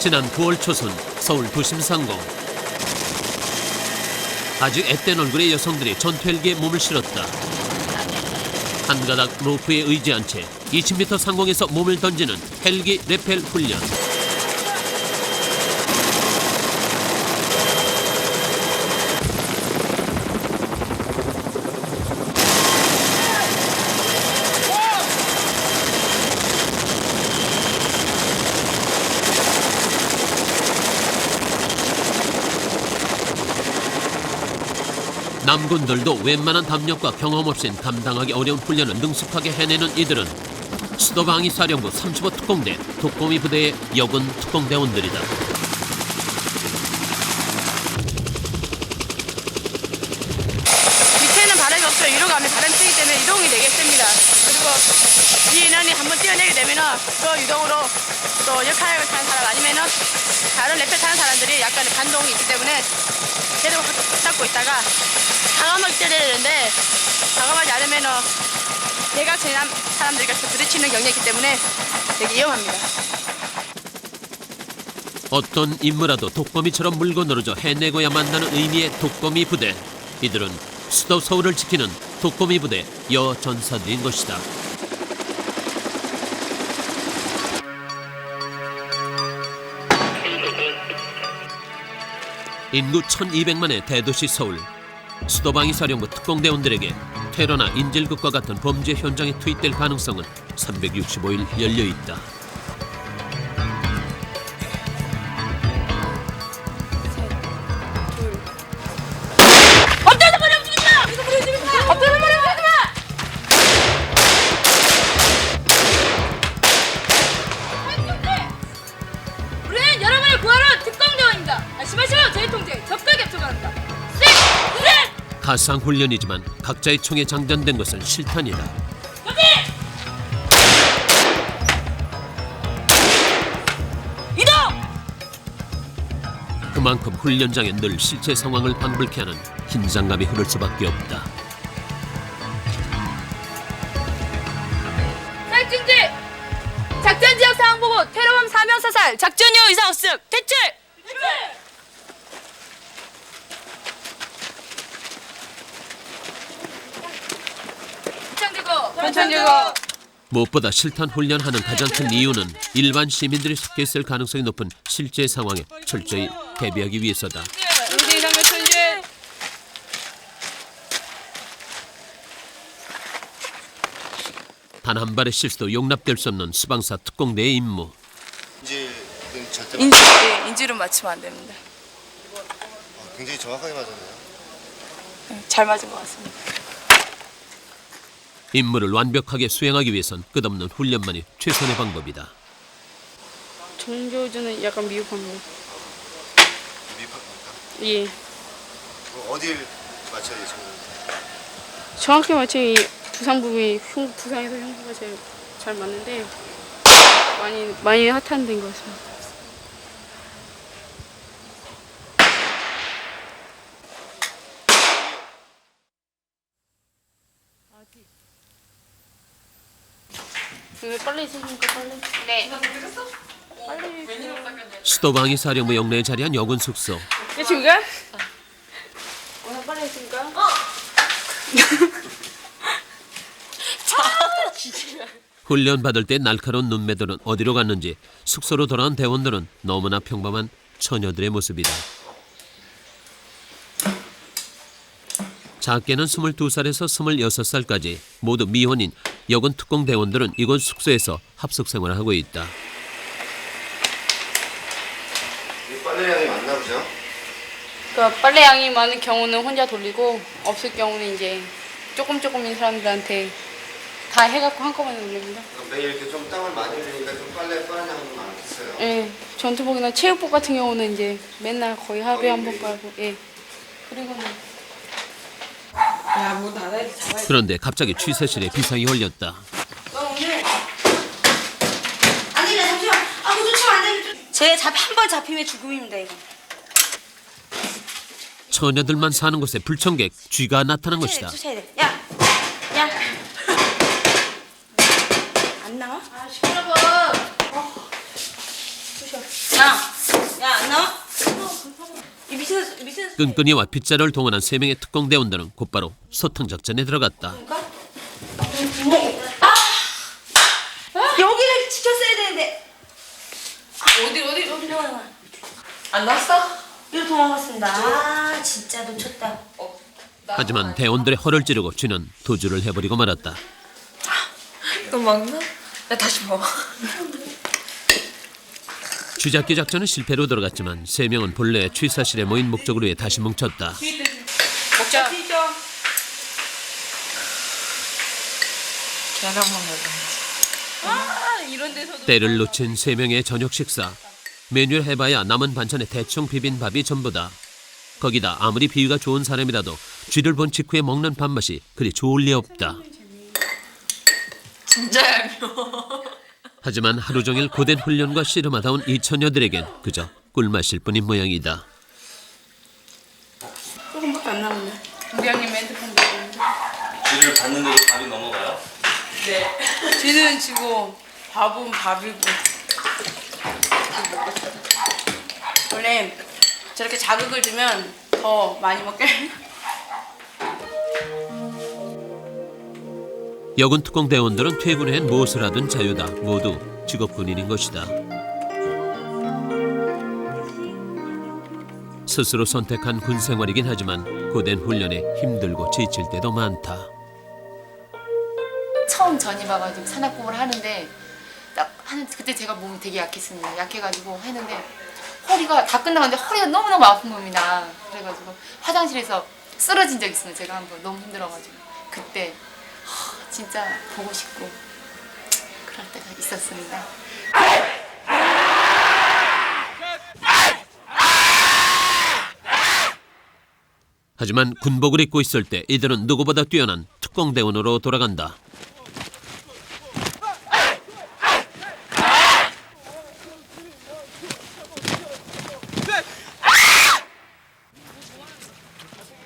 지난 9월 초순 서울 도심 상공. 아직 앳된 얼굴의 여성들이 전투 헬기에 몸을 실었다. 한 가닥 로프에 의지한 채 20m 상공에서 몸을 던지는 헬기 레펠 훈련. 남군들도 웬만한 담력과 경험 없인 감당하기 어려운 훈련을 능숙하게 해내는 이들은 수도방위 사령부 35 특공대 독거미 부대의 여군 특공대원들이다. 밑에는 바람이 없어요. 위로 가면 바람이 세기 때문에 이동이 되겠습니다. 그리고 이 인원이 한번 뛰어내게 되면은 또 유동으로 또 역할을 타는 사람 아니면은 다른 레펠 타는 사람들이 약간의 반동이 있기 때문에 제대로 잡고 있다가 과감하게 뛰어내야 되는데 과감하지 않으면은 대각선인 사람들이 같이 부딪히는 경향이 있기 때문에 되게 위험합니다. 어떤 임무라도 독거미처럼 물고 늘어져 해내고야만 하는 의미의 독거미 부대. 이들은 수도 서울을 지키는 독거미 부대 여전사들인 것이다. 인구 1200만의 대도시 서울. 수도방위 사령부 특공대원들에게 테러나 인질극과 같은 범죄 현장에 투입될 가능성은 365일 열려있다. 엎드려서 머리 움직이지 마! 계속 머리 움직이지 마! 엎드려서 머리 움직이지 마! 우리는 여러분을 구하러 특공대원입니다. 안심하시고 저희 통제 적극 협조합니다. 가상 훈련이지만 각자의 총에 장전된 것은 실탄이다. 여기! 이동! 그만큼 훈련장에 늘 실제 상황을 방불케 하는 긴장감이 흐를 수밖에 없다. 살충지! 작전 지역 상황 보고 테러범 사명 사살 작전 이후 이상 없음 대출! 현천지구! 무엇보다 실탄 훈련하는 가장 큰 이유는 일반 시민들이 섞여 있을 가능성이 높은 실제 상황에 철저히 대비하기 위해서다. 단 한 발의 실수도 용납될 수 없는 수방사 특공대의 임무. 인지로 맞추면 안 됩니다. 굉장히 정확하게 맞았네요. 잘 맞은 것 같습니다. 임무를 완벽하게 수행하기 위해선 끝없는 훈련만이 최선의 방법이다. 정조준은 약간 미흡합니다. 미흡합니까? 예. 어딜 맞춰야 되죠? 정확히 맞추면 이 부상 부분이 부상에서 흉부가 제일 잘 맞는데 많이 하탄된 것 같습니다. 왜 빨리 있으십니까? 빨리. 네. 수도방위 사령부 영내에 자리한 여군 숙소. 계십니까? 오늘 빨리 있습니까? 훈련 받을 때 날카로운 눈매들은 어디로 갔는지 숙소로 돌아온 대원들은 너무나 평범한 처녀들의 모습이다. 작게는 22살에서 26살까지 모두 미혼인 여군 특공대원들은 이곳 숙소에서 합숙 생활을 하고 있다. 빨래량이 많나 보죠? 그러니까 빨래 양이 많은 경우는 혼자 돌리고 없을 경우는 이제 조금인 사람들한테 다 해갖고 한꺼번에 돌립니다. 매일 이렇게 좀 땀을 많이 흘리니까 좀 빨래 빠른 양도 많겠어요. 예, 전투복이나 체육복 같은 경우는 이제 맨날 거의 하루에 한 번 빨고, 예. 그리고는 그런데 갑자기 취사실에 비상이 걸렸다. 아니, 잠시만. 아, 그거 쫓으면 안 되는데. 한 번 잡히면 죽음입니다, 이거. 처녀들만 사는 곳에 불청객 쥐가 나타난 것이다. 쫓아야 돼. 야! 안 나와? 아, 시끄러워. 안 나와? 이 미친 끈끈이와 빗자루를 동원한 3명의 특공대원들은 곧바로 소탕 작전에 들어갔다. 여기를 지켰어야 되는데. 어디 나와. 안 났어? 이리 도망갔습니다. 아 진짜 놓쳤다. 하지만 대원들의 허를 찌르고 쥐는 도주를 해버리고 말았다. 또 먹나? 나 다시 먹어. 쥐잡기 작전은 실패로 들어갔지만 3명은 본래 취사실에 모인 목적을 위해 다시 뭉쳤다. 먹자. 계란 먹는 이런 데서도 때를 놓친 3명의 저녁 식사. 메뉴를 해봐야 남은 반찬에 대충 비빈 밥이 전부다. 거기다 아무리 비위가 좋은 사람이라도 쥐를 본 직후에 먹는 밥맛이 그리 좋을 리 없다. 진짜 얄미워. 하지만 하루 종일 고된 훈련과 씨름하다 온 이 처녀들에겐 그저 꿀맛일 뿐인 모양이다. 조금밖에 안 남았네. 우리형님 핸드폰 보고. 쥐를 봤는데도 밥이 넘어가요? 네. 쥐는 쥐고 밥은 밥이고. 원래 저렇게 자극을 주면 더 많이 먹게. 여군 특공대원들은 퇴근 후엔 무엇을 하든 자유다. 모두 직업군인인 것이다. 스스로 선택한 군 생활이긴 하지만 고된 훈련에 힘들고 지칠 때도 많다. 처음 전입와가지고 산악복을 하는데 그때 제가 몸이 되게 약했습니다. 약해가지고 했는데 허리가 다 끝나갔는데 허리가 너무너무 아픈 겁니다. 그래가지고 화장실에서 쓰러진 적 있어요. 제가 한번 너무 힘들어가지고 그때 진짜 보고 싶고 그럴 때가 있었습니다. 하지만 군복을 입고 있을 때 이들은 누구보다 뛰어난 특공대원으로 돌아간다.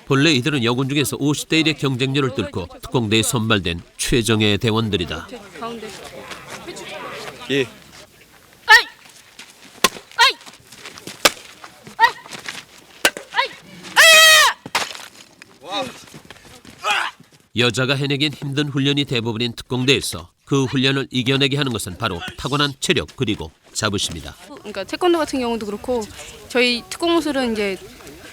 본래 이들은 여군 중에서 50대 1의 경쟁률을 뚫고 특공대에 선발된 최정예 대원들이다. 가운데. 예. 여자가 해내긴 힘든 훈련이 대부분인 특공대에서 그 훈련을 이겨내게 하는 것은 바로 타고난 체력 그리고 자부심이다. 그러니까 태권도 같은 경우도 그렇고 저희 특공무술은 이제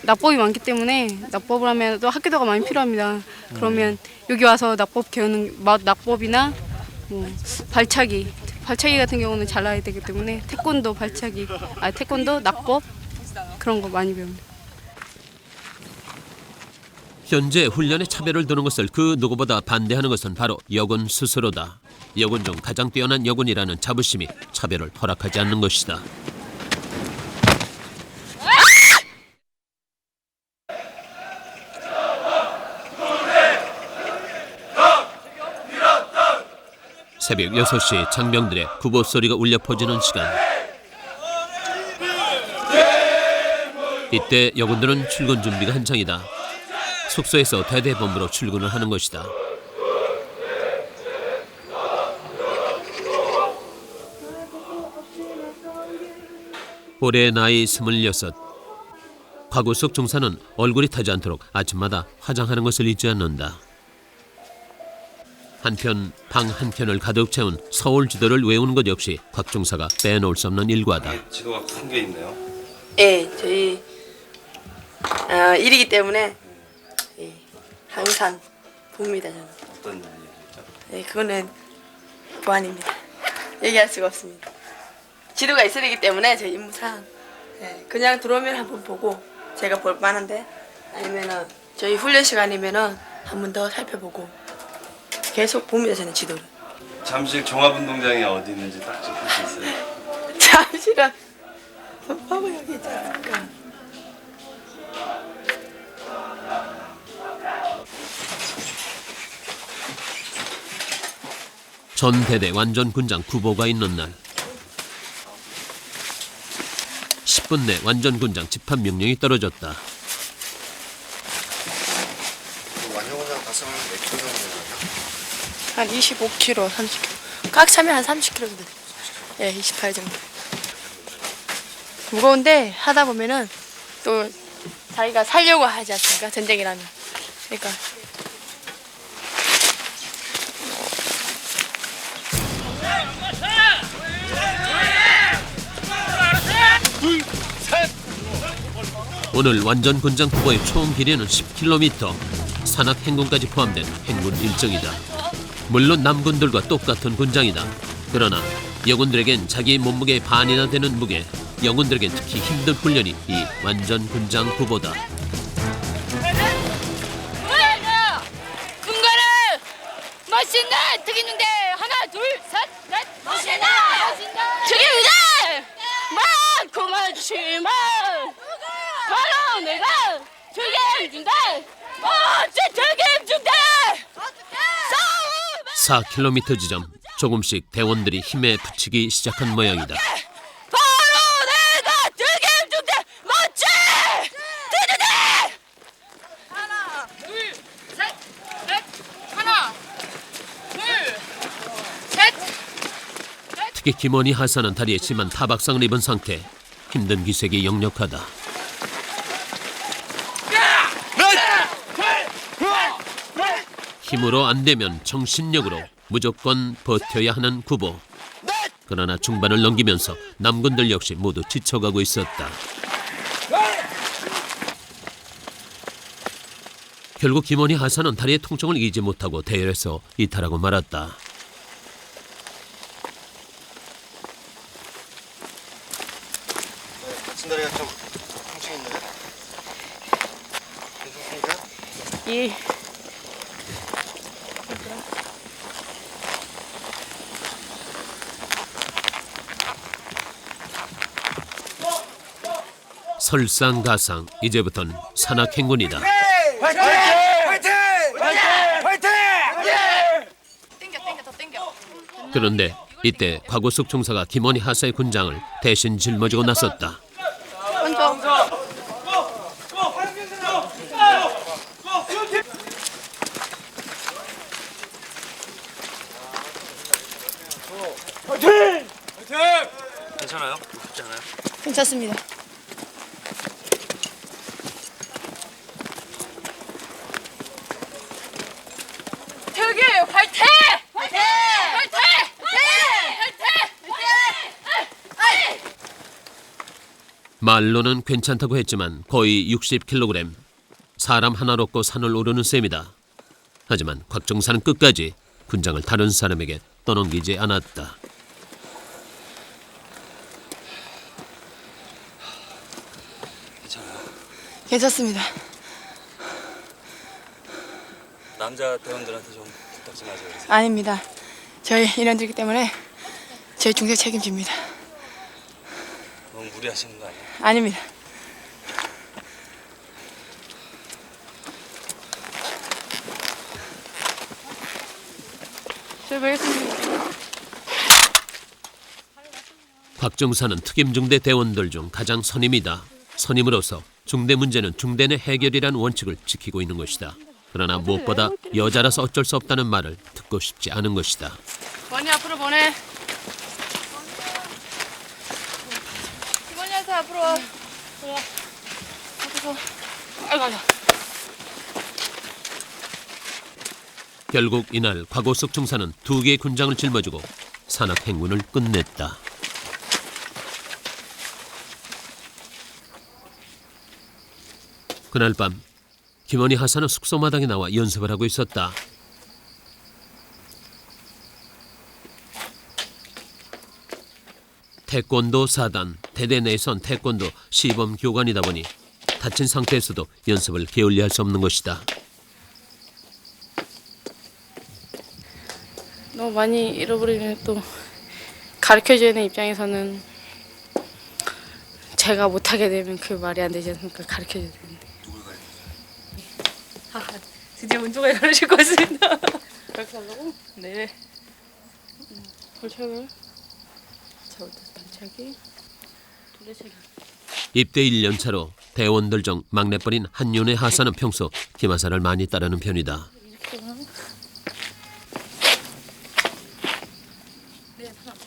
납법이 많기 때문에 납법을 하면 또 학교도가 많이 필요합니다. 그러면 여기 와서 납법 배우는 납법이나 뭐 발차기 같은 경우는 잘 나야 되기 때문에 태권도 태권도 납법 그런 거 많이 배웁니다. 현재 훈련에 차별을 두는 것을 그 누구보다 반대하는 것은 바로 여군 스스로다. 여군 중 가장 뛰어난 여군이라는 자부심이 차별을 허락하지 않는 것이다. 새벽 6시 장병들의 구보 소리가 울려 퍼지는 시간. 이때 여군들은 출근 준비가 한창이다. 숙소에서 대대본부로 출근을 하는 것이다. 올해 나이 26. 과구숙 중사는 얼굴이 타지 않도록 아침마다 화장하는 것을 잊지 않는다. 한편 방 한켠을 가득 채운 서울 지도를 외우는 것 역시 곽 중사가 빼놓을 수 없는 일과다. 지도가 큰 게 있네요. 예, 저희 일이기 때문에 예, 항상 봅니다. 저는. 어떤 일이죠? 예, 그거는 보안입니다. 얘기할 수가 없습니다. 지도가 있어야 되기 때문에 저희 임무상 예, 그냥 들어오면 한번 보고 제가 볼 만한데 아니면은 저희 훈련 시간이면은 한 번 더 살펴보고 계속 봅니다. 저는 지도를. 잠실 종합운동장이 어디 있는지 딱 짚을 수 있어요? 잠시만. 봐봐 여기 있잖아. 전 대대 완전 군장 구보가 있는 날. 10분 내 완전 군장 집합 명령이 떨어졌다. 완전군장 갔으면 몇 킬로 정도 되나요? 한 25kg, 30kg. 꽉 차면 한 30kg 정도 돼요. 예, 28 정도. 무거운데 하다 보면은 또 자기가 살려고 하지 않습니까? 전쟁이라면. 그러니까 오늘 완전 군장 후보의 총 길이는 10km, 산악 행군까지 포함된 행군 일정이다. 물론 남군들과 똑같은 군장이다. 그러나 영군들에겐 자기 몸무게의 반이나 되는 무게, 영군들에겐 특히 힘든 훈련이 이 완전 군장 후보다. 군가를 멋있는 특임중대 하나 둘 셋 넷 멋있는 특임중대 많고만치만 바로 내가 특임중대 멋진 특임중대 4km 지점 조금씩 대원들이 힘에 붙이기 시작한 모양이다. 바로 내가 특임중대 멋진 특임중대 하나 둘 셋 넷 하나 둘 셋 특히 김원희 하사는 다리에 심한 타박상을 입은 상태, 힘든 기색이 역력하다. 힘으로 안 되면 정신력으로 무조건 버텨야 하는 구보. 그러나 중반을 넘기면서 남군들 역시 모두 지쳐가고 있었다. 결국 김원희 하사는 다리의 통증을 이기지 못하고 대열에서 이탈하고 말았다. 다친 다리가 좀 통증이 있나요? 괜찮습니까? 이 설상가상, 이제부턴 산악행군이다. 그런데 이때 곽우숙 중사가 김원희 하사의 군장을 대신 짊어지고 나섰다. 괜찮아요? 무섭지 않아요? 괜찮습니다. 저기 화이팅! 화이팅! 화이팅! 화이팅! 말로는 괜찮다고 했지만 거의 60kg, 사람 하나 놓고 산을 오르는 셈이다. 하지만 곽정사는 끝까지 군장을 다른 사람에게 떠넘기지 않았다. 괜찮습니다. 남자 대원들한테 좀 부탁 좀 하죠. 그래서. 아닙니다. 저희 인원들이기 때문에 저희 중대 책임집니다. 너무 무리하시는 거 아니에요? 아닙니다. 출발했습니다. 곽정사는 특임중대 대원들 중 가장 선임이다. 선임으로서 중대 문제는 중대 내 해결이라는 원칙을 지키고 있는 것이다. 그러나 무엇보다 여자라서 어쩔 수 없다는 말을 듣고 싶지 않은 것이다. 원이 앞으로 보내. 이번에서 앞으로 와. 그래. 앞으로. 아이고, 아이고. 결국 이날 곽우숙 중사는 2개의 군장을 짊어지고 산악 행군을 끝냈다. 그날 밤 김원희 하사는 숙소 마당에 나와 연습을 하고 있었다. 태권도 4단, 대대 내선 태권도 시범 교관이다 보니 다친 상태에서도 연습을 게을리할 수 없는 것이다. 너무 많이 잃어버리면 또 가르쳐줘야 되는 입장에서는 제가 못하게 되면 그 말이 안 되지 않습니까? 가르쳐줘야 되는데. 드디어 운동을 가르칠 것 같습니다. 그렇게 하려고? 네. 돌착을 저부터 반차기 둘레차기. 입대 1년 차로 대원들 중 막내뻘인 한윤의 하사는 평소 김하사를 많이 따르는 편이다.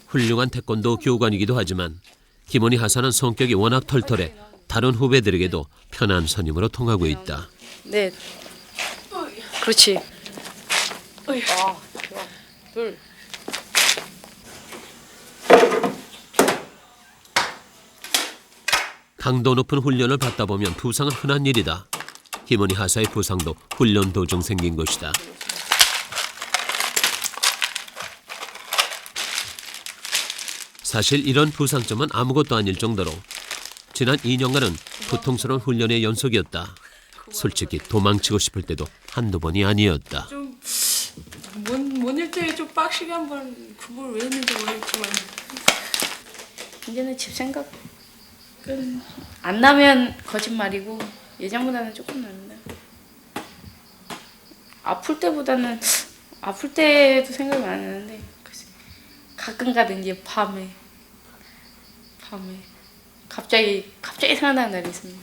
훌륭한 태권도 교관이기도 하지만 김원희 하사는 성격이 워낙 털털해 다른 후배들에게도 편한 선임으로 통하고 있다. 네. 그렇지. 둘. 강도 높은 훈련을 받다 보면 부상은 흔한 일이다. 김원희 하사의 부상도 훈련 도중 생긴 것이다. 사실 이런 부상점은 아무것도 아닐 정도로 지난 2년간은 고통스러운 훈련의 연속이었다. 솔직히 도망치고 싶을 때도 한두 번이 아니었다. 뭔 일때에 좀 빡시게 한번 그걸 왜 했는지 모르겠지만 이제는 집 생각은 안 나면 거짓말이고 예전보다는 조금 납니다. 아플 때도 생각이 많이 나는데 가끔 가든지 밤에 갑자기 생각나는 날이 있습니다.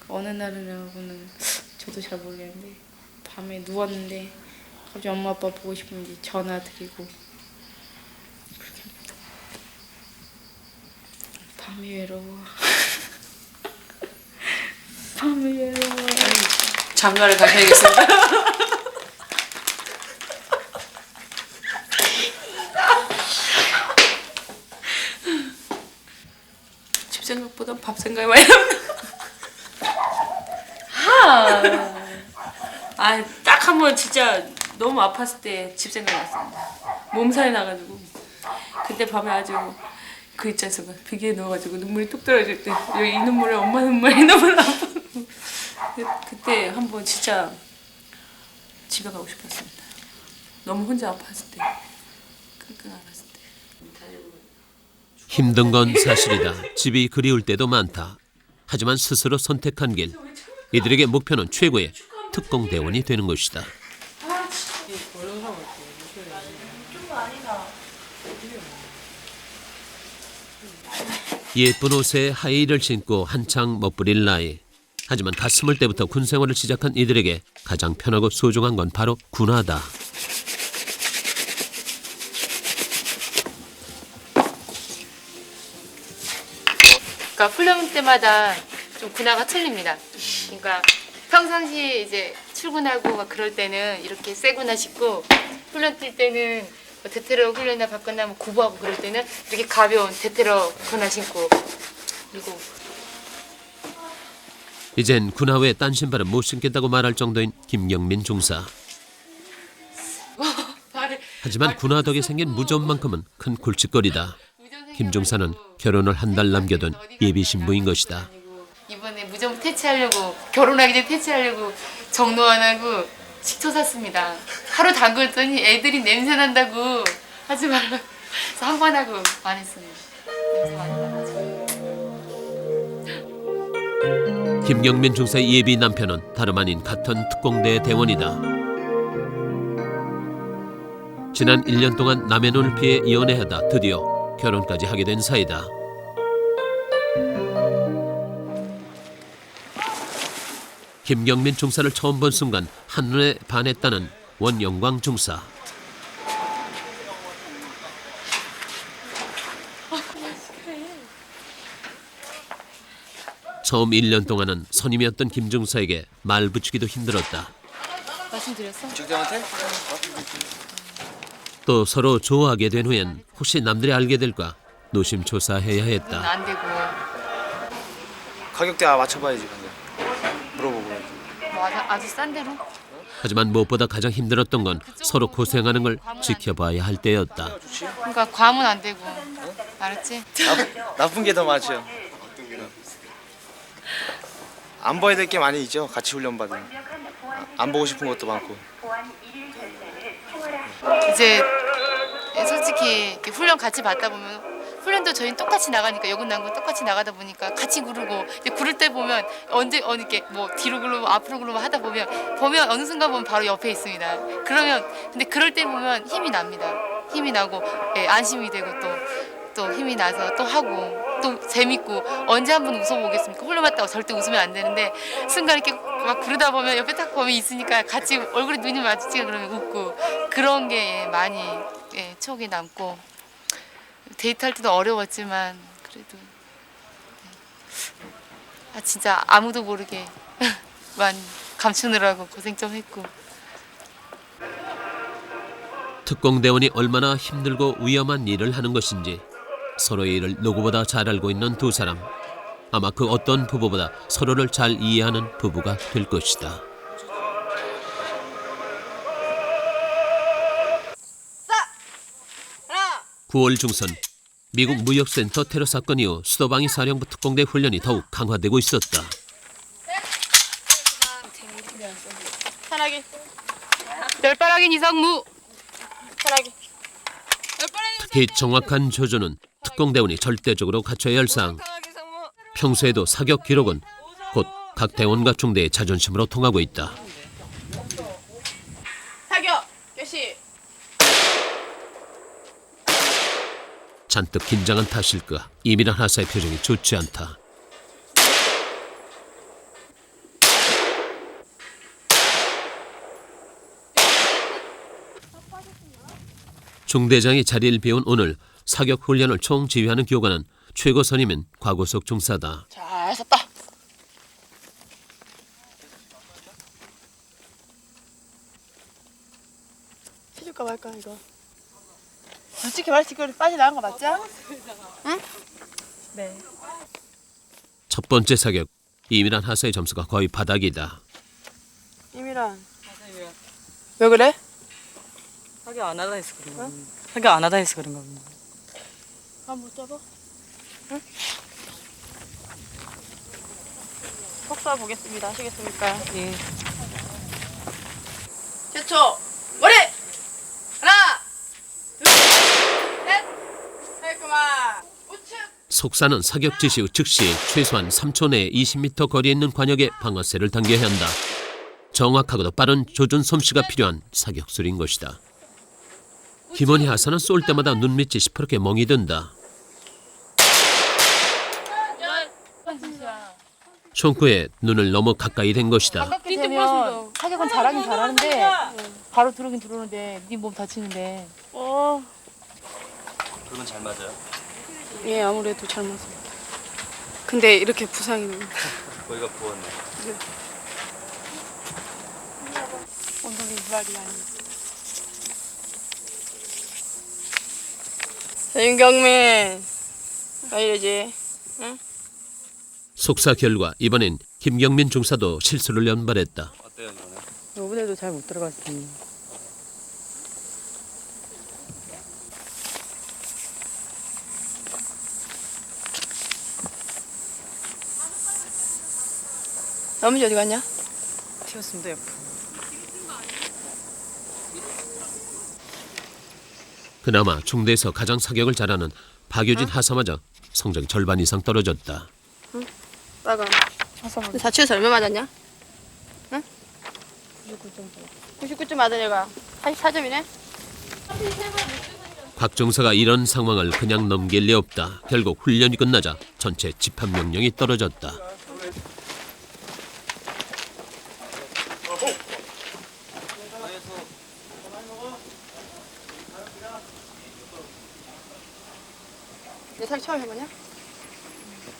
어느 날이라고는 저도 잘 모르겠는데 밤에 누웠는데 갑자기 엄마 아빠 보고 싶은지 전화 드리고 그렇게 합니다. 밤이 외로워. 밤이 외로워. 장가를 가셔야겠습니다. 집 생각보다 밥 생각이 많이 납니다. 딱 한 번 진짜 너무 아팠을 때 집 생각이 났습니다. 몸살이 나가지고 그때 밤에 아주 그 있지 않습니까? 비계에 넣어가지고 눈물이 뚝 떨어질 때 여기 이 눈물에 엄마 눈물, 이 눈물 아파. 그때 한 번 진짜 집에 가고 싶었습니다. 너무 혼자 아팠을 때, 끙끙 앓았을 때. 힘든 건 사실이다. 집이 그리울 때도 많다. 하지만 스스로 선택한 길. 이들에게 목표는 최고의 특공대원이 되는 것이다. 예쁜 옷에 하이힐을 신고 한창 멋부릴 나이. 하지만 갓 20때부터 군 생활을 시작한 이들에게 가장 편하고 소중한 건 바로 군화다. 그러니까 훈련 때마다 좀 군화가 틀립니다. 그러니까 평상시에 이제 출근하고 막 그럴 때는 이렇게 새 군화 신고 훈련 뛸 때는 뭐 대테러 훈련이나 받거나 뭐 구보하고 그럴 때는 이렇게 가벼운 대테러 군화 신고 그리고 이젠 군화 외에 딴 신발은 못 신겠다고 말할 정도인 김경민 중사. 하지만 군화 덕에 생긴 무좀만큼은 큰 골칫거리다. 김 중사는 결혼을 한 달 남겨둔 예비 신부인 것이다. 이번에 무좀 퇴치하려고 결혼하기 전에 퇴치하려고 정로 안 하고 식초 샀습니다. 하루 담글더니 애들이 냄새 난다고 하지 말라고 그래서 한 번 하고 안 했습니다. 냄새 많이 나가지고. 김경민 중사의 예비 남편은 다름 아닌 같은 특공대 대원이다. 지난 1년 동안 남의 눈을 피해 연애하다 드디어 결혼까지 하게 된 사이다. 김경민 중사를 처음 본 순간 한눈에 반했다는 원영광 중사. 처음 1년 동안은 선임이었던 김 중사에게 말 붙이기도 힘들었다. 말씀드렸어? 직장한테? 또 서로 좋아하게 된 후엔 혹시 남들이 알게 될까 노심초사해야 했다. 안 되고 가격대 맞춰봐야지. 근데 물어보고. 뭐 아주 싼 대로? 하지만 무엇보다 가장 힘들었던 건 서로 고생하는 걸 지켜봐야 할 때였다. 그러니까 과문 안 되고 알았지? 나쁜 게 더 많죠. 안 봐야 될 게 많이 있죠. 같이 훈련 받으면 안 보고 싶은 것도 많고. 이제 솔직히 이렇게 훈련 같이 받다 보면 훈련도 저희는 똑같이 나가니까 여군 난군 똑같이 나가다 보니까 같이 구르고 이제 구를 때 보면 언제 어느 게 뭐 뒤로 구르고 앞으로 구르고 하다 보면 어느 순간 보면 바로 옆에 있습니다. 그러면 근데 그럴 때 보면 힘이 납니다. 힘이 나고 예, 안심이 되고 또 힘이 나서 또 하고 또 재밌고 언제 한번 웃어보겠습니까? 훈련 받다가 절대 웃으면 안 되는데 순간 이렇게 막 구르다 보면 옆에 딱 범이 있으니까 같이 얼굴에 눈이 마주치고 그러면 웃고 그런 게 많이 추억이 남고 데이트할 때도 어려웠지만 그래도 진짜 아무도 모르게 만 감추느라고 고생 좀 했고. 특공대원이 얼마나 힘들고 위험한 일을 하는 것인지 서로의 일을 누구보다 잘 알고 있는 두 사람. 아마 그 어떤 부부보다 서로를 잘 이해하는 부부가 될 것이다. 하나. 9월 중순 미국 무역센터 테러 사건 이후 수도방위 사령부 특공대 훈련이 더욱 강화되고 있었다. 편하게. 별바라긴 이상무. 편하게. 특히 정확한 조준은 특공대원이 절대적으로 갖춰야 할 사항. 평소에도 사격 기록은 곧 각 대원과 중대의 자존심으로 통하고 있다. 사격 개시. 잔뜩 긴장한 탓일까 이민한 하사의 표정이 좋지 않다. 중대장이 자리를 비운 오늘 사격 훈련을 총지휘하는 교관은 최고 선임인 곽우석 중사다. 잘 섰다. 해줄까 말까 이거. 솔직히 말해서 이거 빠져나간 거 맞지? 응? 네. 첫 번째 사격 이민한 하사의 점수가 거의 바닥이다. 이미란. 왜 그래? 사격 안 하다 해서 그런 거. 사격 안 하다 해서 그런 거. 못 잡아? 응? 폭사 보겠습니다. 아시겠습니까? 예. 최초 머리 하나 둘셋 깔끔한 우측. 속사는 사격 지시 후 즉시 최소한 3초 내에 20m 거리에 있는 관역에 방아쇠를 당겨야 한다. 정확하고도 빠른 조준 솜씨가 필요한 사격술인 것이다. 김원희 하사는 쏠 때마다 눈밑이 시퍼렇게 멍이 든다. 총구에 눈을 너무 가까이 댄 것이다. 가깝게 되면 사격은 잘하긴 잘하는데 바로 들어오긴 들어오는데 네 몸 다치는데. 그러면 잘 맞아요. 예, 아무래도 잘 맞아. 근데 이렇게 부상이 거기가 부었네. 엉덩이 유발이 아니야. 윤경민, 왜 이러지? 응? 속사 결과 이번엔 김경민 중사도 실수를 연발했다. 어때요, 너는? 이번에도 잘 못 들어갔습니다. 나머지 어디 갔냐? 튀었습니다, 옆으로. 그나마 중대에서 가장 사격을 잘하는 박유진 하사마저 성적이 절반 이상 떨어졌다. 빨강. 자취에서 얼마 맞았냐? 응? 99점 맞은 애가 44점이네? 곽 중사가 이런 상황을 그냥 넘길 리 없다. 결국 훈련이 끝나자 전체 집합 명령이 떨어졌다. 내 사기 처음 해보냐?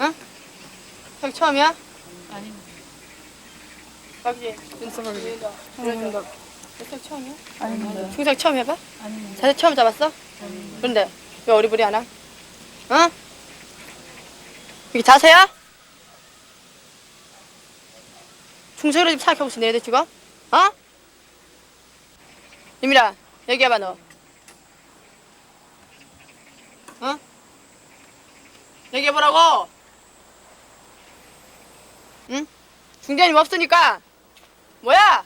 응? 사기 처음이야? 아닙니다. 박지? 눈썹 박지? 응. 내 사기 처음이야? 아닙니다. 중사기 처음 해봐? 아닙니다. 자세 처음 잡았어? 그런데 왜 어리버리 하나? 응? 이게 자세야? 중세로 지금 생각하고 있어 내들 지금? 어? 유미라 얘기해봐 너. 어? 얘기해보라고. 응? 중대님 없으니까 뭐야?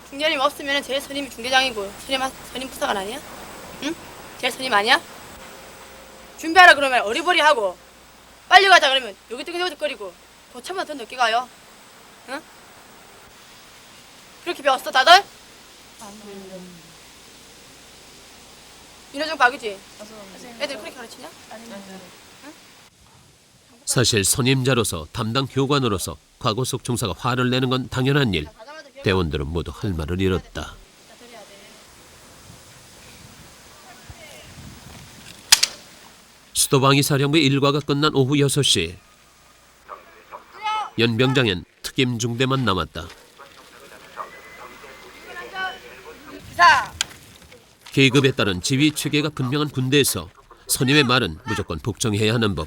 중대님 없으면 제일 선임이 중대장이고 선임 부사관 아니야? 응? 제일 선임 아니야? 준비하라 그러면 어리버리하고 빨리 가자 그러면 여기저기거리고 고참보다 더 늦게 가요. 응? 그렇게 배웠어 다들? 윤호정 박이지? 애들 그렇게 가르치냐? 사실 선임자로서 담당 교관으로서 곽우석 중사가 화를 내는 건 당연한 일. 대원들은 모두 할 말을 잃었다. 수도방위사령부 일과가 끝난 오후 6시. 연병장엔 특임 중대만 남았다. 계급에 따른 지위 체계가 분명한 군대에서 선임의 말은 무조건 복종해야 하는 법.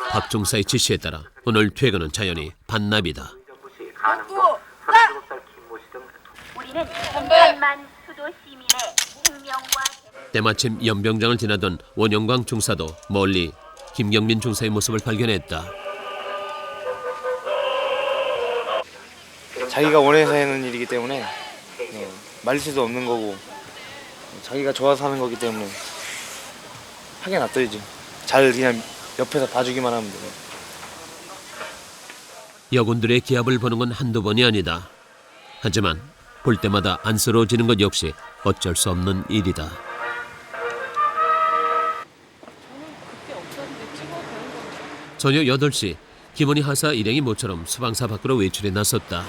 박 중사의 지시에 따라 오늘 퇴근은 자연히 반납이다. 우리는 천만 수도 시민의 생명과 때마침 연병장을 지나던 원영광 중사도 멀리 김경민 중사의 모습을 발견했다. 자기가 원해서 하는 일이기 때문에 말릴 수도 없는 거고 자기가 좋아서 하는 거기 때문에 하게 놔둬야지. 잘 그냥 옆에서 봐주기만 하면 돼요. 여군들의 기합을 보는 건 한두 번이 아니다. 하지만 볼 때마다 안쓰러워지는 것 역시 어쩔 수 없는 일이다. 저녁 8시 김원희 하사 일행이 모처럼 수방사 밖으로 외출에 나섰다.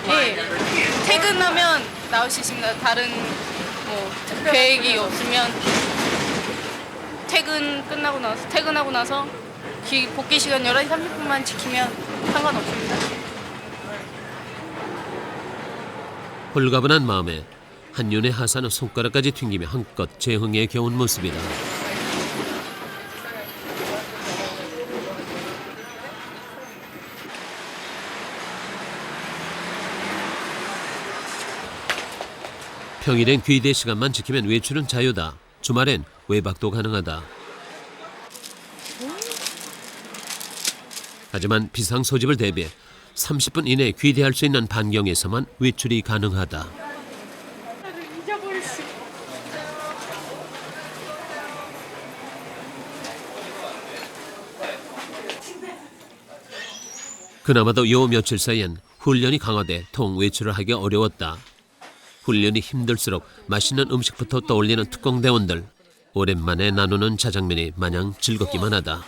네, 퇴근하면 나올 수 있습니다. 다른 뭐 계획이 없으면 퇴근하고 나서 복귀 시간 11시 30분만 지키면 상관없습니다. 홀가분한 마음에 한윤의 하사는 손가락까지 튕기며 한껏 재흥에 겨운 모습이다. 평일엔 귀대 시간만 지키면 외출은 자유다. 주말엔 외박도 가능하다. 하지만 비상 소집을 대비해 30분 이내에 귀대할 수 있는 반경에서만 외출이 가능하다. 그나마도 요 며칠 사이엔 훈련이 강화돼 통 외출을 하기 어려웠다. 훈련이 힘들수록 맛있는 음식부터 떠올리는 특공대원들. 오랜만에 나누는 자장면이 마냥 즐겁기만 하다.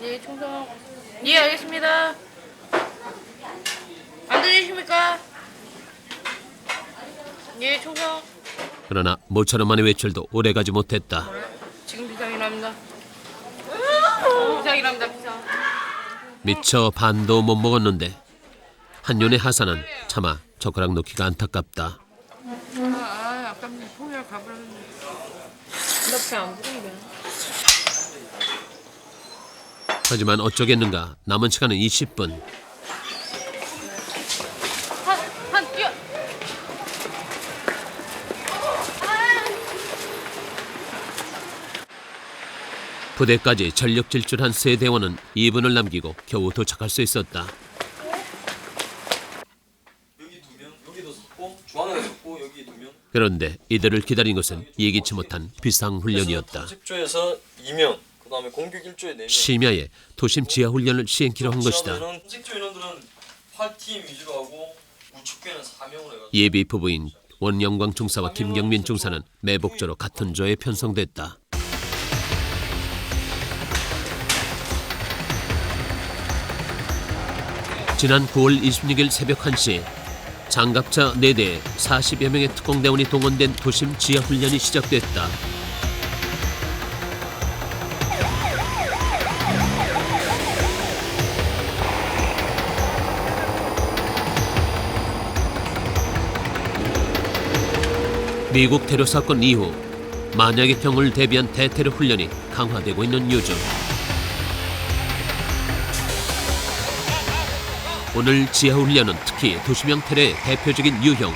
예, 총성. 예, 알겠습니다. 안 들리십니까? 예, 총성. 그러나 모처럼만의 외출도 오래가지 못했다. 지금 비상이랍니다. 비상이랍니다, 비상. 미처 반도 못 먹었는데 한윤의 하사는 차마 젓가락 놓기가 안타깝다. 아깝네. 포기할 가버렸는데. 이렇게 안 보이네. 하지만 어쩌겠는가. 남은 시간은 20분. 한 뛰어. 부대까지 전력 질주한 세 대원은 2분을 남기고 겨우 도착할 수 있었다. 여기 2명, 여기도 섰고 중앙에도 섰고 여기 2명. 그런데 이들을 기다린 것은 예기치 못한 비상훈련이었다. 10조에서 2명, 그다음에 공격 1조에 4명. 심야에 도심 지하훈련을 시행키로 한 것이다. 직조 인원들은 8팀 위주로 하고 우측계는 4명으로 해가지고. 예비 부부인 원영광 중사와 김경민 중사는 매복조로 같은 조에 편성됐다. 지난 9월 26일 새벽 1시 장갑차 4대에 40여 명의 특공대원이 동원된 도심 지하훈련이 시작됐다. 미국 테러 사건 이후 만약의 경우를 대비한 대테러 훈련이 강화되고 있는 요즘. 오늘 지하훈련은 특히 도시명 테러의 대표적인 유형,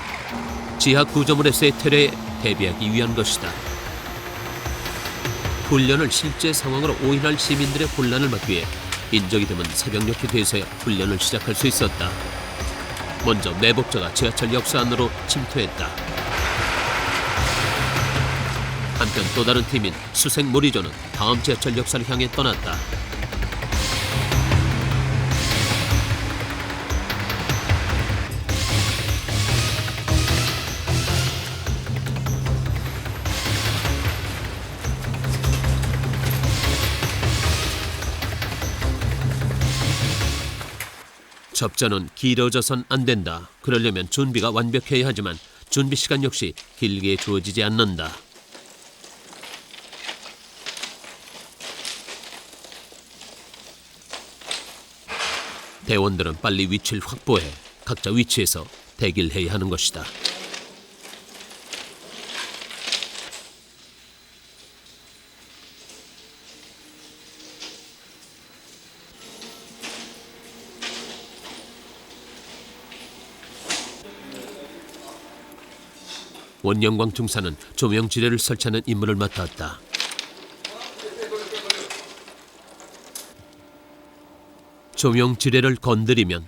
지하 구조물에서의 테러에 대비하기 위한 것이다. 훈련을 실제 상황으로 오인할 시민들의 혼란을 막기 위해 인적이 드문 새벽녘이 돼서야 훈련을 시작할 수 있었다. 먼저 매복자가 지하철 역사 안으로 침투했다. 한편 또 다른 팀인 수색 모리조는 다음 지하철 역사를 향해 떠났다. 접전은 길어져선 안 된다. 그러려면 준비가 완벽해야 하지만 준비 시간 역시 길게 주어지지 않는다. 대원들은 빨리 위치를 확보해 각자 위치에서 대기를 해야 하는 것이다. 원영광 중사는 조명 지뢰를 설치하는 임무를 맡았다. 조명 지뢰를 건드리면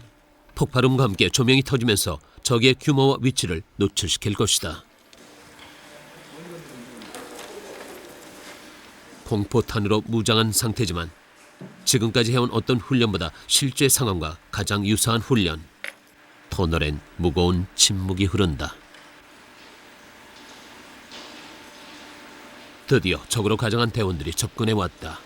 폭발음과 함께 조명이 터지면서 적의 규모와 위치를 노출시킬 것이다. 공포탄으로 무장한 상태지만 지금까지 해온 어떤 훈련보다 실제 상황과 가장 유사한 훈련. 터널엔 무거운 침묵이 흐른다. 드디어 적으로 가장한 대원들이 접근해 왔다.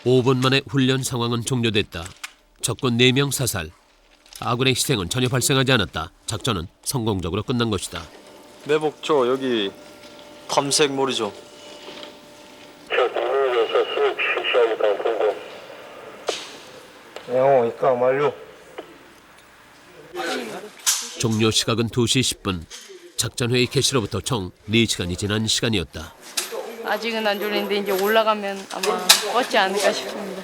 오 분 만에 훈련 상황은 종료됐다. 적군 4명 사살. 아군의 희생은 전혀 발생하지 않았다. 작전은 성공적으로 끝난 것이다. 내 목표 여기 탐색몰이죠. 입각 완료. 종료 시각은 2시 10분. 작전회의 개시로부터 총 4시간이 지난 시간이었다. 아직은 안 졸리는데 이제 올라가면 아마 뻗지 않을까 싶습니다.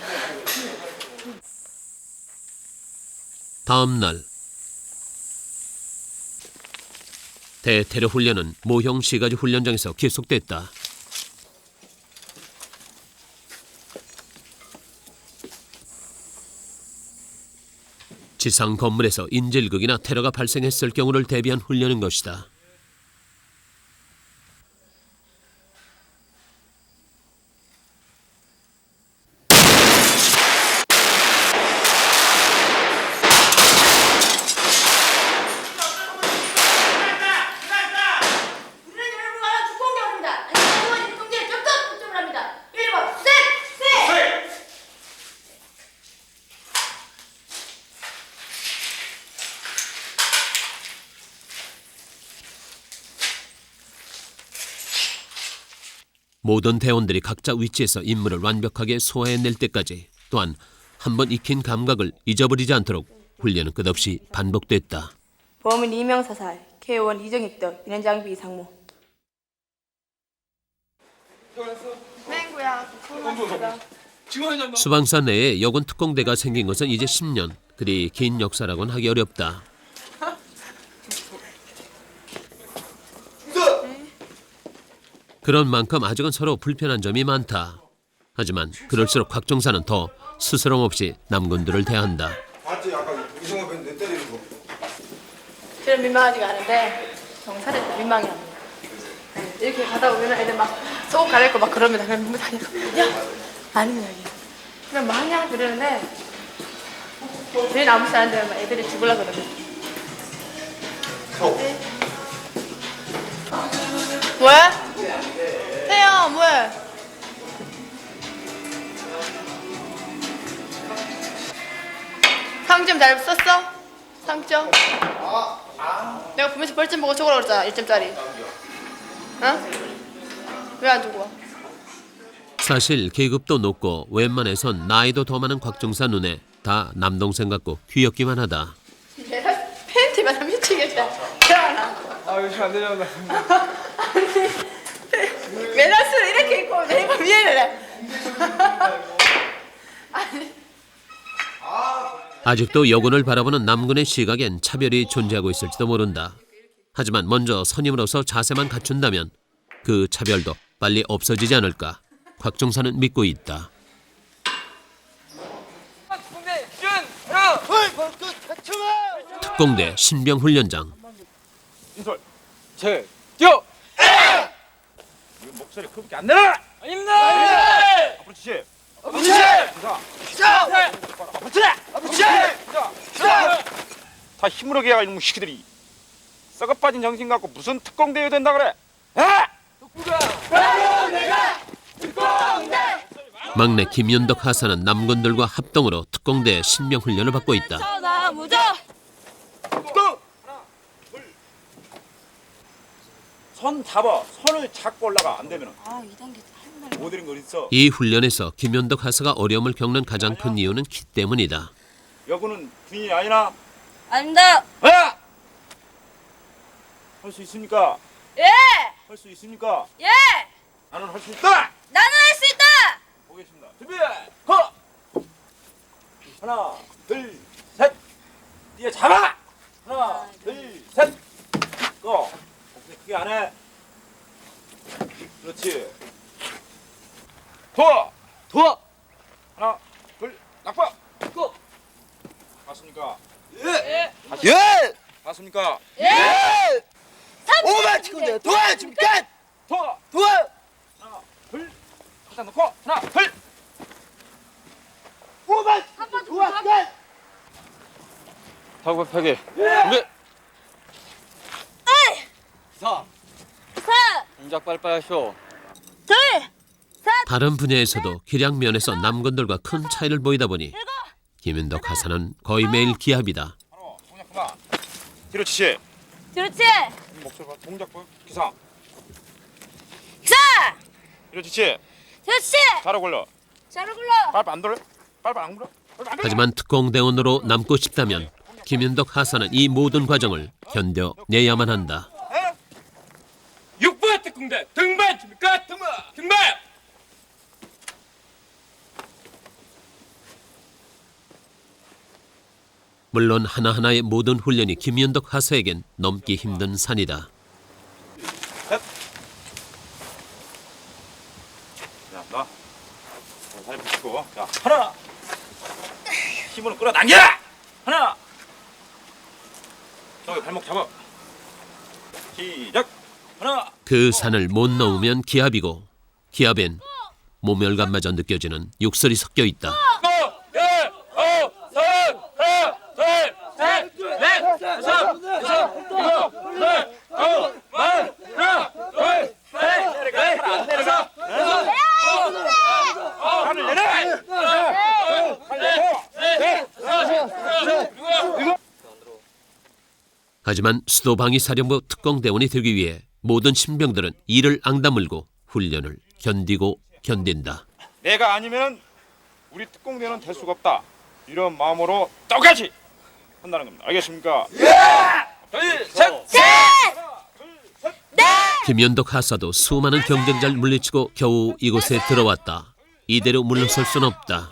다음 날 대테러 훈련은 모형 시가지 훈련장에서 계속됐다. 지상 건물에서 인질극이나 테러가 발생했을 경우를 대비한 훈련인 것이다. 모든 대원들이 각자 위치에서 임무를 완벽하게 소화해낼 때까지, 또한 한번 익힌 감각을 잊어버리지 않도록 훈련은 끝없이 반복됐다. 범인 2명 사살, K1 이정익도 이런 장비 이상무. 맹구야, 수방사 내에 여군 특공대가 생긴 것은 이제 10년. 그리 긴 역사라고는 하기 어렵다. 그런 만큼 아직은 서로 불편한 점이 많다. 하지만 그럴수록 곽종사는 더 스스럼 없이 남군들을 대한다. 봤지? 아까 이성호 밴드 내 때리는 거. 저는 민망하지가 않은데 경찰은 민망해 합니다. 이렇게 가다 보면 애들 막 속 갈아입고 막 그럽니다. 그냥 민망 다니고 야! 아니면 여기 그냥 뭐 하냐 그러는데 제일 아무 말 안 되면 애들이 죽으려고 그러거든. 뭐야? 태영 뭐해? 상점 잘 썼어? 상점? 내가 보면서 벌점 보고 적으라고 그랬잖아. 1점짜리. 어? 왜 안 주고 와? 사실 계급도 높고 웬만해선 나이도 더 많은 곽종사 눈에 다 남동생 같고 귀엽기만 하다. 내가 팬티만 하면 미치겠다. 태어나. 아 이거 안 되잖아. 메다스를 이렇게 입고 내가 위에를 해. 아직도 여군을 바라보는 남군의 시각엔 차별이 존재하고 있을지도 모른다. 하지만 먼저 선임으로서 자세만 갖춘다면 그 차별도 빨리 없어지지 않을까 곽종사는 믿고 있다. 특공대 신병훈련장. 그렇지. 뛰어. 이거 목소리 그렇게 안 내라. 아닙니다. 앞으로 치시. 앞으로 치시. 앞으로 치시. 앞으로 치시. 다 힘으로 개야 이놈 시키들이. 썩어 빠진 정신 갖고 무슨 특공대회 된다 그래? 막내 김윤덕 하사는 남군들과 합동으로 특공대 신병 훈련을 받고 있다. 손 잡아. 손을 잡고 올라가. 안 되면은. 못 이런 거 어딨어? 이 훈련에서 김윤덕 하사가 어려움을 겪는 가장 큰 이유는 키 때문이다. 여군은 군인이 아니나? 아닙니다. 왜? 할 수 있습니까? 예. 할 수 있습니까? 예. 나는 할 수 있다. 나는 할 수 있다. 보겠습니다. 준비. 허. 하나, 둘, 셋. 뒤에 잡아. 하나, 둘, 셋. 고. 목소리 크게 안 해. 그렇지. 도와. 하나, 둘, 낙파. 고. 봤습니까? 예. 예! 봤습니까? 예! 5만 친구들 도와줍니까? 도와. 하나, 둘. 일단 놓고 하나, 둘. 5만 친구들 도와줍니까? 타격하게. 준비. 동작 빨리빨리 하시오. 다른 분야에서도 기량 면에서 남군들과 큰 차이를 보이다 보니 김윤덕 하사는 거의 매일 기합이다. 동작 그만. 뒤로 치시. 그렇지. 목소리 봐. 동작 봐. 기상. 기사. 뒤로 치시. 그렇지. 자로 굴러. 자로 굴러. 빨리 안 돌려. 빨리 안 굴러. 하지만 특공대원으로 남고 싶다면 김윤덕 하사는 이 모든 과정을 견뎌내야만 한다. 6번 특공대 등반 줍니까? 등반. 물론 하나하나의 모든 훈련이 김윤덕 하사에겐 넘기 힘든 산이다. 셋. 자, 나. 다리 붙이고. 자, 하나. 힘으로 끌어당겨. 하나. 저기 발목 잡아. 시작. 하나. 그 산을 못 넘으면 기합이고 기합엔 모멸감마저 느껴지는 육설이 섞여 있다. 하지만 수도방위 사령부 특공대원이 되기 위해 모든 신병들은 이를 앙다물고 훈련을 견디고 견딘다. 내가 아니면 우리 특공대는 될 수가 없다. 이런 마음으로 똑같이 한다는 겁니다. 알겠습니까? 둘, 셋. 김윤덕 하사도 수많은 경쟁자를 물리치고 겨우 이곳에 들어왔다. 이대로 물러설 수는 없다.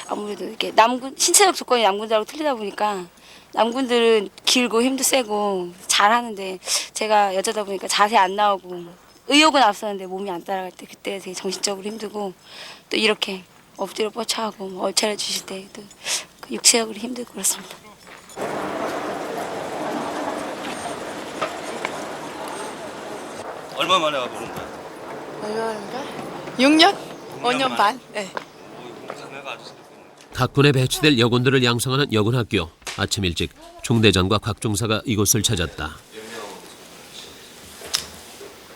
아무래도 이렇게 남군 신체적 조건이 남군들하고 틀리다 보니까 남군들은 길고 힘도 세고 잘하는데 제가 여자다 보니까 자세 안 나오고 의욕은 앞서는데 몸이 안 따라갈 때 그때 되게 정신적으로 힘들고 또 이렇게 엎드려 뻗쳐하고 얼차려 주실 때 또 그 육체적으로 힘들고 그렇습니다. 얼마 만에 와보는 거야? 얼마인가? 6년? 5년 반? 네. 각군에 배치될 여군들을 양성하는 여군학교. 아침 일찍 중대장과 각 중사가 이곳을 찾았다.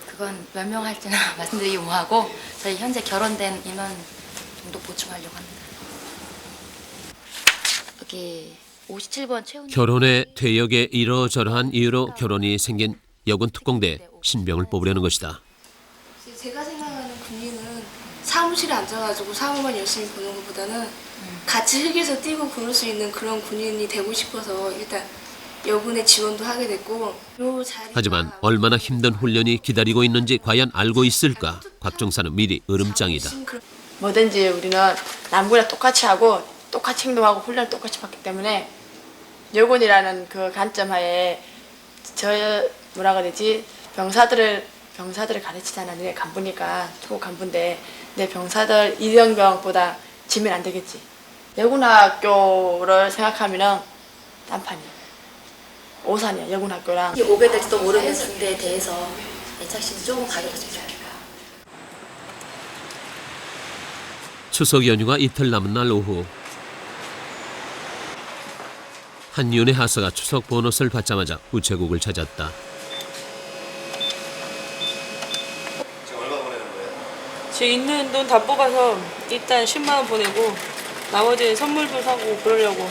그건 몇 명 할지는 말씀드리기 뭐하고 저희 현재 결혼된 인원 정도 보충하려고 합니다. 여기 57번 최훈 결혼의 퇴역에 이러저러한 이유로 결혼이 생긴 여군 특공대 신병을 뽑으려는 것이다. 제가 생각하는 군인은 사무실에 앉아가지고 사무만 열심히 보는 것보다는 같이 흙에서 뛰고 그럴 수 있는 그런 군인이 되고 싶어서 일단 여군에 지원도 하게 됐고. 하지만 얼마나 힘든 훈련이 기다리고 있는지 과연 알고 있을까? 곽 중사는 미리 으름장이다. 뭐든지 우리는 남군이랑 똑같이 하고 똑같이 행동하고 훈련을 똑같이 받기 때문에 여군이라는 그 관점하에 뭐라고 해야 되지? 병사들을 가르치잖아. 내 간부니까 초급 간부인데 내 병사들 이병병보다 지면 안 되겠지. 여군학교를 생각하면은 딴판이야. 오산이야, 여군학교랑. 오게 될지도 모르는 상대에 대해서 애착심이 조금 가져갔으면 좋겠어요. 추석 연휴가 이틀 남은 날 오후 한윤의 하사가 추석 보너스를 받자마자 우체국을 찾았다. 지금 얼마 보내는 거예요? 제 있는 돈 다 뽑아서 일단 10만 원 보내고 나머지 선물도 사고 그러려고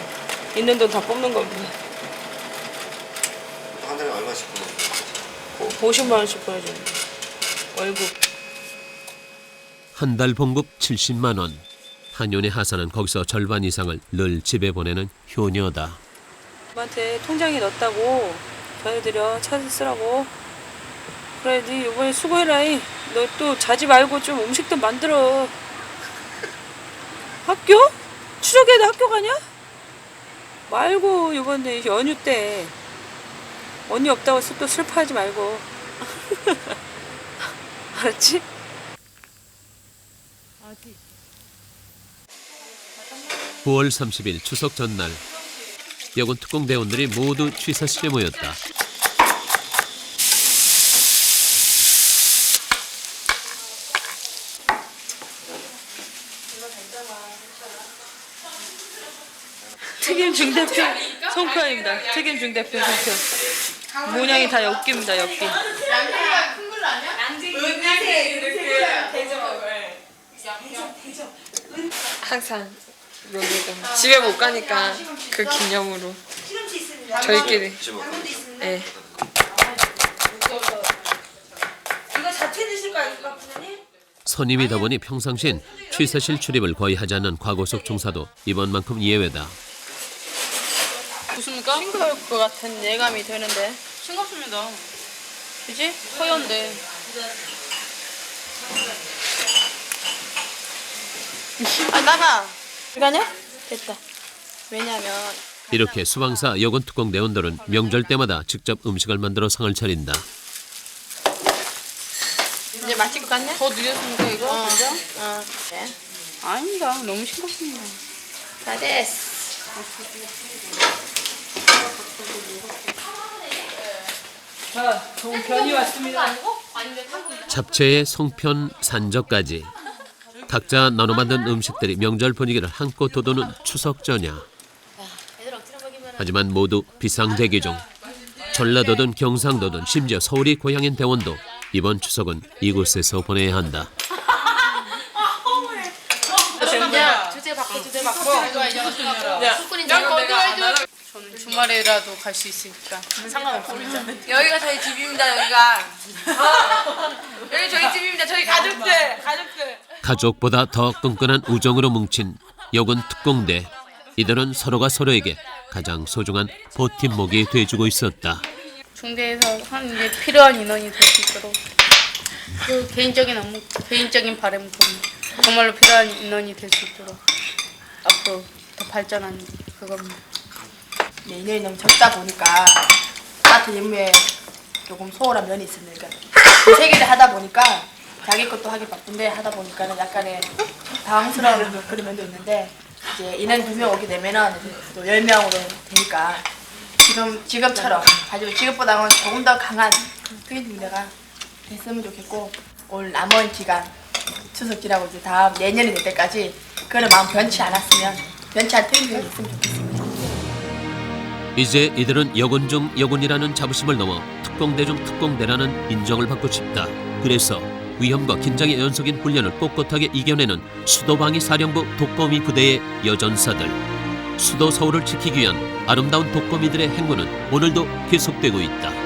있는 돈 다 뽑는 겁니다. 한 달에 얼마씩 보내는 거예요? 50만 원씩 보내줍니다. 월급. 한 달 봉급 70만 원. 한윤의 하사는 거기서 절반 이상을 늘 집에 보내는 효녀다. 엄마한테 통장에 넣었다고 전해드려. 차 쓰라고. 그래 네 이번에 수고해라이. 너 또 자지 말고 좀 음식도 만들어. 학교? 추석에도 학교 가냐? 말고 이번에 연휴 때 언니 없다고 또 슬퍼하지 말고. 알았지? 9월 30일 추석 전날 여군 특공대원들이 모두 취사실에 모였다. 책임 중대표 송편입니다. 책임 중대표 송편. 모양이 다 엽기입니다. 엽기. 항상 여기가 집에 못 가니까 그 기념으로 저희끼리. 네. 이거 자체 드실 거야, 부장님? 선임이다 보니 평상시엔 취사실 출입을 거의 하지 않는 과고속 중사도 이번만큼 예외다. 무슨입니까? 싱거울 것 같은 예감이 드는데. 싱겁습니다. 그지? 허연데. 아 나가. 가냐? 됐다. 왜냐면 이렇게 수방사 여군 특공대원들은 명절 때마다 직접 음식을 만들어 상을 차린다. 이제 마실 것 같냐? 더 늦었습니까 이거? 먼저? 네. 아닙니다. 너무 싱겁습니다. 다 됐어. 자, 송편이 왔습니다. 잡채에 송편, 산적까지 각자 나눠 만든 음식들이 명절 분위기를 한껏 돋우는 추석 저녁. 하지만 모두 비상대기 중. 전라도든 경상도든 심지어 서울이 고향인 대원도 이번 추석은 이곳에서 보내야 한다. 주제 바꿔. 저는 주말에라도 갈 수 있으니까 상관없습니다. 여기가 저희 집입니다, 여기가. 여기 저희 집입니다, 저희 가족들. 가족보다 더 끈끈한 우정으로 뭉친 여군 특공대. 이들은 서로가 서로에게 가장 소중한 버팀목이 돼주고 있었다. 중대에서 이제 필요한 인원이 될 수 있도록 그 개인적인 업무, 개인적인 바람도 정말로 필요한 인원이 될 수 있도록 앞으로 더 발전하는 그겁니다. 네, 인원이 너무 적다 보니까 마트 임무에 조금 소홀한 면이 있습니다. 그 세 개를 하다 보니까 자기 것도 하기 바쁜데 하다 보니까는 약간의 당황스러운 그런 면도 있는데 이제 인원 2명 오게 되면은 또 10명으로 되니까 지금처럼 가지고 지금보다는 조금 더 강한 특임중대가 됐으면 좋겠고 올 남은 기간 추석 지나고 이제 다음 내년이 될 때까지 그런 마음 변치 않은 특임중대가 있으면 좋겠습니다. 이제 이들은 여군 중 여군이라는 자부심을 넘어 특공대 중 특공대라는 인정을 받고 싶다. 그래서 위험과 긴장의 연속인 훈련을 꼿꼿하게 이겨내는 수도방위 사령부 독거미 부대의 여전사들. 수도 서울을 지키기 위한 아름다운 독거미들의 행군은 오늘도 계속되고 있다.